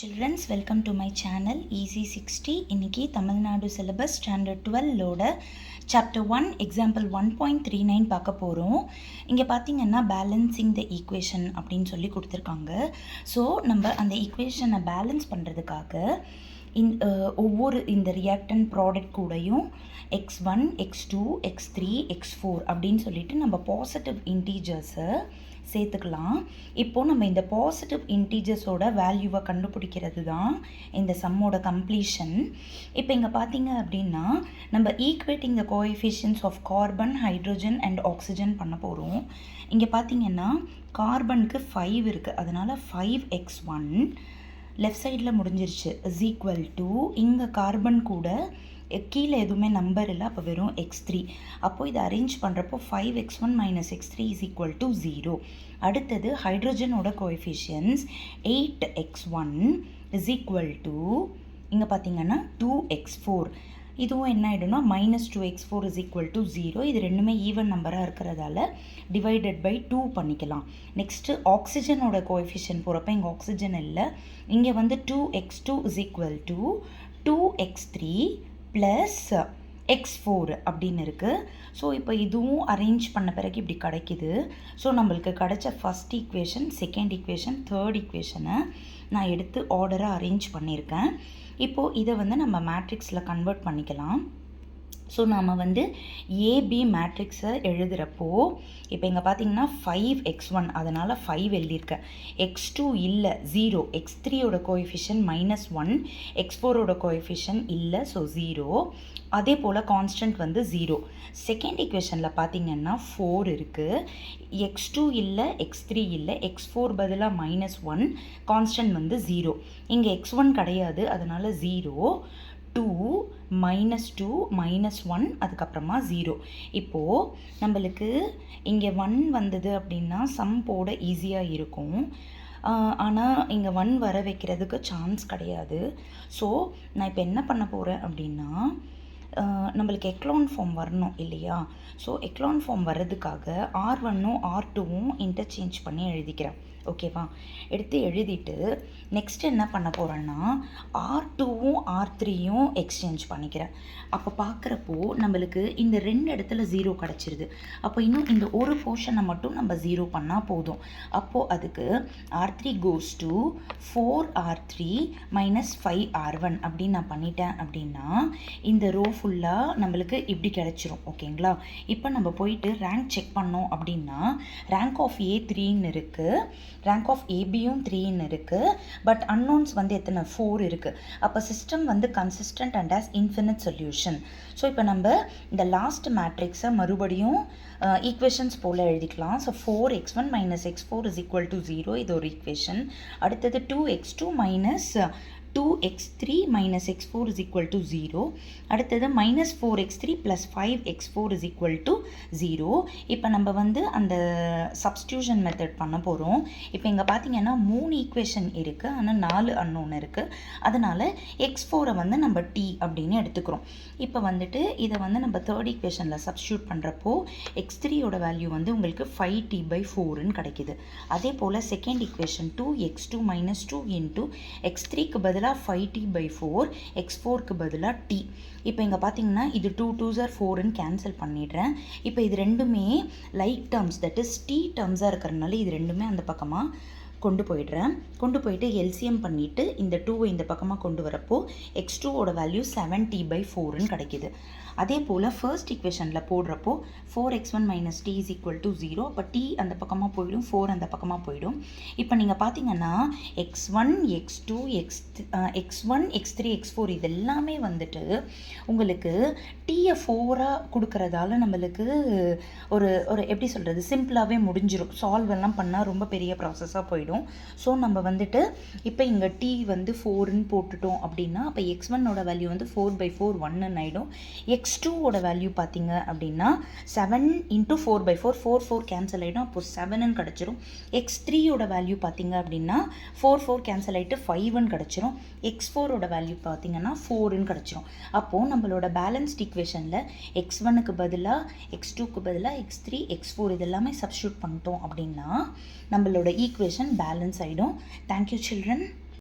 Children's, welcome to my channel Easy 60. இன்னைக்கு Tamil Nadu syllabus standard 12ஓட chapter 1 example 1.39 பார்க்க போகிறோம். இங்கே பார்த்தீங்கன்னா பேலன்சிங் த ஈக்குவேஷன் அப்படின்னு சொல்லி கொடுத்துருக்காங்க. ஸோ நம்ம அந்த ஈக்குவேஷனை பேலன்ஸ் பண்ணுறதுக்காக ஒவ்வொரு இந்த ரியாக்டன் ப்ராடக்ட் கூடயும் x1, x2, x3, x4 அப்படின்னு சொல்லிட்டு நம்ம பாசிட்டிவ் இன்டீஜர்ஸை சேர்த்துக்கலாம். இப்போது நம்ம இந்த பாசிட்டிவ் இன்டீஜர்ஸோட வேல்யூவை கண்டுபிடிக்கிறது தான் இந்த சம்மோட கம்ப்ளீஷன். இப்போ இங்கே பார்த்தீங்க அப்படின்னா நம்ம equating the coefficients of carbon, hydrogen and oxygen பண்ண போகிறோம். இங்கே பார்த்தீங்கன்னா கார்பனுக்கு 5 இருக்குது, அதனால் 5x1 லெஃப்ட் சைடில் முடிஞ்சிருச்சு இஸ் ஈக்குவல் டு இங்கே கார்பன் கூட கீழே எதுவுமே நம்பர் இல்லை, அப்போ வெறும் x3. அப்போது இதை அரேஞ்ச் பண்ணுறப்போ 5x1 - x3 is equal to 0. அடுத்தது ஹைட்ரோஜனோட coefficients 8x1 is equal to இங்கே பார்த்தீங்கன்னா 2x4. இதுவும் என்ன ஆகிடும்னா -2x4 இஸ் ஈக்குவல் டு 0. இது ரெண்டுமே ஈவன் நம்பராக இருக்கிறதால டிவைடட் பை 2 பண்ணிக்கலாம். நெக்ஸ்ட்டு ஆக்சிஜனோட கோஎஃபிஷியன்ட் போகிறப்ப இங்கே ஆக்சிஜன் இல்லை, இங்கே வந்து 2x2 is equal to 2x3 plus x4 அப்படின்னு இருக்குது. ஸோ இப்போ இதுவும் அரேஞ்ச் பண்ண பிறகு இப்படி கிடைக்கிது. ஸோ நம்மளுக்கு கிடைச்ச first equation, second equation, third ஈக்குவேஷனை நான் எடுத்து ஆர்டராக அரேஞ்ச் பண்ணியிருக்கேன். இப்போது இதை வந்து நம்ம மேட்ரிக்ஸில் கன்வெர்ட் பண்ணிக்கலாம். ஸோ நாம் வந்து ஏபி மேட்ரிக்ஸை எழுதுகிறப்போ இப்போ இங்கே பார்த்தீங்கன்னா 5x1 அதனால் 5 எழுதியிருக்கேன், x2 இல்லை 0, x3யோட கோஎஃபிஷியன்ட் -1, x4ஓட கோஎஃபிஷியன்ட் இல்லை, ஸோ 0. அதே போல் கான்ஸ்டன்ட் வந்து 0. செகண்ட் ஈக்குவேஷனில் பார்த்தீங்கன்னா 4 இருக்குது, x2 இல்லை, x3 இல்லை, x4 பதிலாக -1, கான்ஸ்டன்ட் வந்து 0. இங்கே x1 கிடையாது, அதனால் 0, 2 -2 -1 அதுக்கப்புறமா 0. இப்போது நம்மளுக்கு இங்கே 1 வந்தது அப்படின்னா சம் போட ஈஸியாக இருக்கும். ஆனால் இங்கே 1 வர வைக்கிறதுக்கு சான்ஸ் கிடையாது. ஸோ நான் இப்போ என்ன பண்ண போகிறேன் அப்படின்னா நம்மளுக்கு எக்லான் ஃபார்ம் வரணும் இல்லையா? ஸோ எக்லான் ஃபார்ம் வர்றதுக்காக R1ம் R2வும் இன்டர்சேஞ்ச் பண்ணி எழுதிக்கிறேன். ஓகேவா? எடுத்து எழுதிட்டு நெக்ஸ்ட் என்ன பண்ண போகிறேன்னா R2வும் R3யும் எக்ஸ்சேஞ்ச் பண்ணிக்கிறேன். அப்போ பார்க்குறப்போ நம்மளுக்கு இந்த 2 இடத்துல 0 கிடச்சிருது. அப்போ இன்னும் இந்த ஒரு போர்ஷனை மட்டும் நம்ம 0 பண்ணால் போதும். அப்போது அதுக்கு R3 goes to 4R3 - 5R1 அப்படின்னு நான் பண்ணிட்டேன் அப்படின்னா இந்த ரோ ஃபுல்லாக நம்மளுக்கு இப்படி கிடச்சிரும். ஓகேங்களா? இப்போ நம்ம போயிட்டு ரேங்க் செக் பண்ணோம் அப்படின்னா ரேங்க் ஆஃப் ஏ 3ன்னு இருக்குது, ரேங்க் ஆஃப் ஏபியும் 3ன்னு இருக்குது, பட் அன்னோன்ஸ் வந்து எத்தனை 4 இருக்குது. அப்போ சிஸ்டம் வந்து consistent and has infinite solution. So இப்போ நம்ம இந்த லாஸ்ட் மேட்ரிக்ஸை மறுபடியும் ஈக்குவேஷன்ஸ் போல் எழுதிக்கலாம். So 4x1 - x4 is equal to 0, இது ஒரு ஈக்குவேஷன். அடுத்தது 2x2 - 2x3 - x4 is equal to 0. அடுத்தது -4x3 + 5x4 is equal to 0. இப்போ நம்ம வந்து அந்த சப்ஸ்டியூஷன் மெத்தட் பண்ண போகிறோம். இப்போ இங்கே பார்த்தீங்கன்னா 3 ஈக்குவேஷன் இருக்குது, ஆனால் 4 அன்னோன் இருக்குது. அதனால் x4 வந்து நம்ம t அப்படின்னு எடுத்துக்கிறோம். இப்போ வந்துட்டு இதை வந்து நம்ம தேர்ட் ஈக்குவேஷனில் சப்ஸ்டியூட் பண்ணுறப்போ x3யோட வேல்யூ வந்து உங்களுக்கு 5t/4ன்னு கிடைக்கிது. அதே போல் செகண்ட் ஈக்குவேஷன் 2x2 - 2 × x3க்கு பதிலாக 5t/4, x4க்கு பதிலாக t. இப்போ இங்கே பார்த்தீங்கன்னா இது 2 2s are 4ன்னு கேன்சல் பண்ணிடுறேன். இப்போ இது ரெண்டுமே like terms, that is t டேர்ம்ஸாக இருக்கிறதுனால இது ரெண்டுமே அந்த பக்கமாக கொண்டு போயிட்டு எல்சிஎம் பண்ணிவிட்டு இந்த 2வை இந்த பக்கமாக கொண்டு வரப்போ x2ஓட வேல்யூ 7t/4ன்னு கிடைக்கிது. அதே போல் ஃபர்ஸ்ட் ஈக்குவேஷனில் போடுறப்போ 4x1 - t is equal to 0. அப்போ t அந்த பக்கமாக போயிடும், 4 அந்த பக்கமாக போயிடும். இப்போ நீங்கள் பார்த்தீங்கன்னா x1, x2, x1, x3, x4 இது எல்லாமே வந்துட்டு உங்களுக்கு டீயை 4ஆக கொடுக்கறதால நம்மளுக்கு ஒரு எப்படி சொல்கிறது, சிம்பிளாகவே முடிஞ்சிடும். சால்வ் எல்லாம் பண்ணால் ரொம்ப பெரிய ப்ராசஸாக போயிடும். ஸோ நம்ம வந்துட்டு இப்போ இங்கே t வந்து 4ன்னு போட்டுட்டோம் அப்படின்னா அப்போ x1ஓட வேல்யூ வந்து 4/4 1ன்னு ஆகிடும். x2ஓட வேல்யூ பார்த்தீங்க அப்படின்னா 7 × 4/4, 4 கேன்சல் ஆகிடும், அப்போது 7ன்னு கிடச்சிரும். x3யோட வேல்யூ பார்த்தீங்க அப்படின்னா 4 கேன்சல் ஆகிட்டு 5ன்னு கிடச்சிரும். x4ஓட வேல்யூ பார்த்தீங்கன்னா 4ன்னு கிடச்சிரும். அப்போது நம்மளோட பேலன்ஸ்ட் ஈக்குவேஷனில் x1க்கு பதிலாக x2க்கு பதிலாக x3, x4 இதெல்லாமே சப்ஸ்டியூட் பண்ணிட்டோம் அப்படின்னா நம்மளோட ஈக்குவேஷன் பேலன்ஸ் ஆகிடும். Thank you children.